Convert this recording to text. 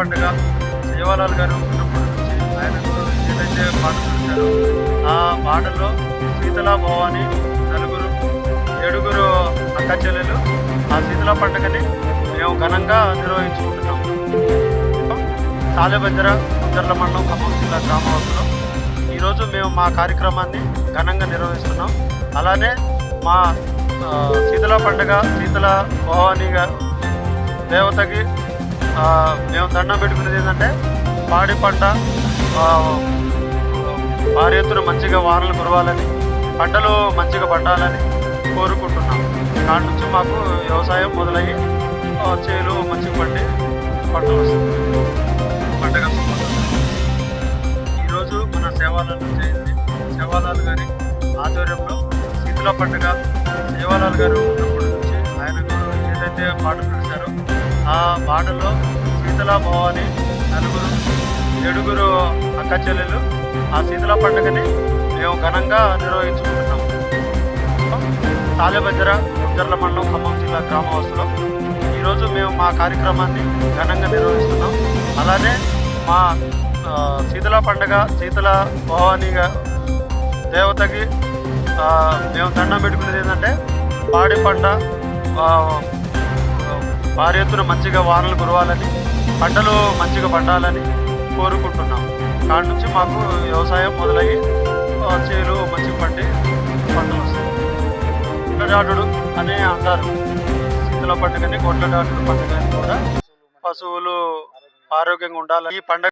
పండుగ సేవాలాల్ గారు ఉన్నప్పటి నుంచి ఆయనకు ఏదైతే పాటలు పెట్టారో ఆ పాటల్లో శీతలా భవాని నలుగురు ఏడుగురు అక్క చెల్లెలు ఆ శీతల పండుగని మేము ఘనంగా నిర్వహించుకుంటున్నాం. తాళెబంజర కుంజర్ల మండలం ఖమ్మం జిల్లా గ్రామవాసులు ఈరోజు మేము మా కార్యక్రమాన్ని ఘనంగా నిర్వహిస్తున్నాం. అలానే మా శీతల పండుగ శీతల భవానిగా దేవతకి మేము దండం పెట్టుకునేది ఏంటంటే పాడి పంట భారీ ఎత్తున మంచిగా వానలు కురవాలని, పంటలు మంచిగా పండాలని కోరుకుంటున్నాం. దాని నుంచి మాకు వ్యవసాయం మొదలయ్యి చేలు మంచిగా పండి పంటలు వస్తుంది. పండగ ఈరోజు మన సేవాలాల్ జయంతి. సేవాలాల్ గారి ఆధ్వర్యంలో శీతల పండుగ సేవాలాల్ గారు ఉన్నప్పటి నుంచి ఆయనకు ఏదైతే పాటలు పెట్టారో ఆ పాటల్లో శీతలా భవాని నలుగురు ఏడుగురు అక్క చెల్లెలు ఆ శీతల పండుగని మేము ఘనంగా నిర్వహించుకుంటున్నాం. తాళెబంజర కుంజర్ల మండలం ఖమ్మం జిల్లా గ్రామవాసులు ఈరోజు మేము మా కార్యక్రమాన్ని ఘనంగా నిర్వహిస్తున్నాం. అలానే మా శీతల పండుగ శీతల భవానిగా దేవతకి మేము దండం పెట్టుకునేది ఏంటంటే పాడి పంట భారీ ఎత్తున మంచిగా వానలు కురవాలని, పంటలు మంచిగా పండాలని కోరుకుంటున్నాం. దాని నుంచి మాకు వ్యవసాయం మొదలయ్యి చేలు మంచిగా పండి పంటలు వస్తాయి. గొడ్లడాటుడు అని అంటారు. శీతల పండుగని గొడ్లడాటుడు పండుగ అని కూడా పశువులు ఆరోగ్యంగా ఉండాలని ఈ పండుగ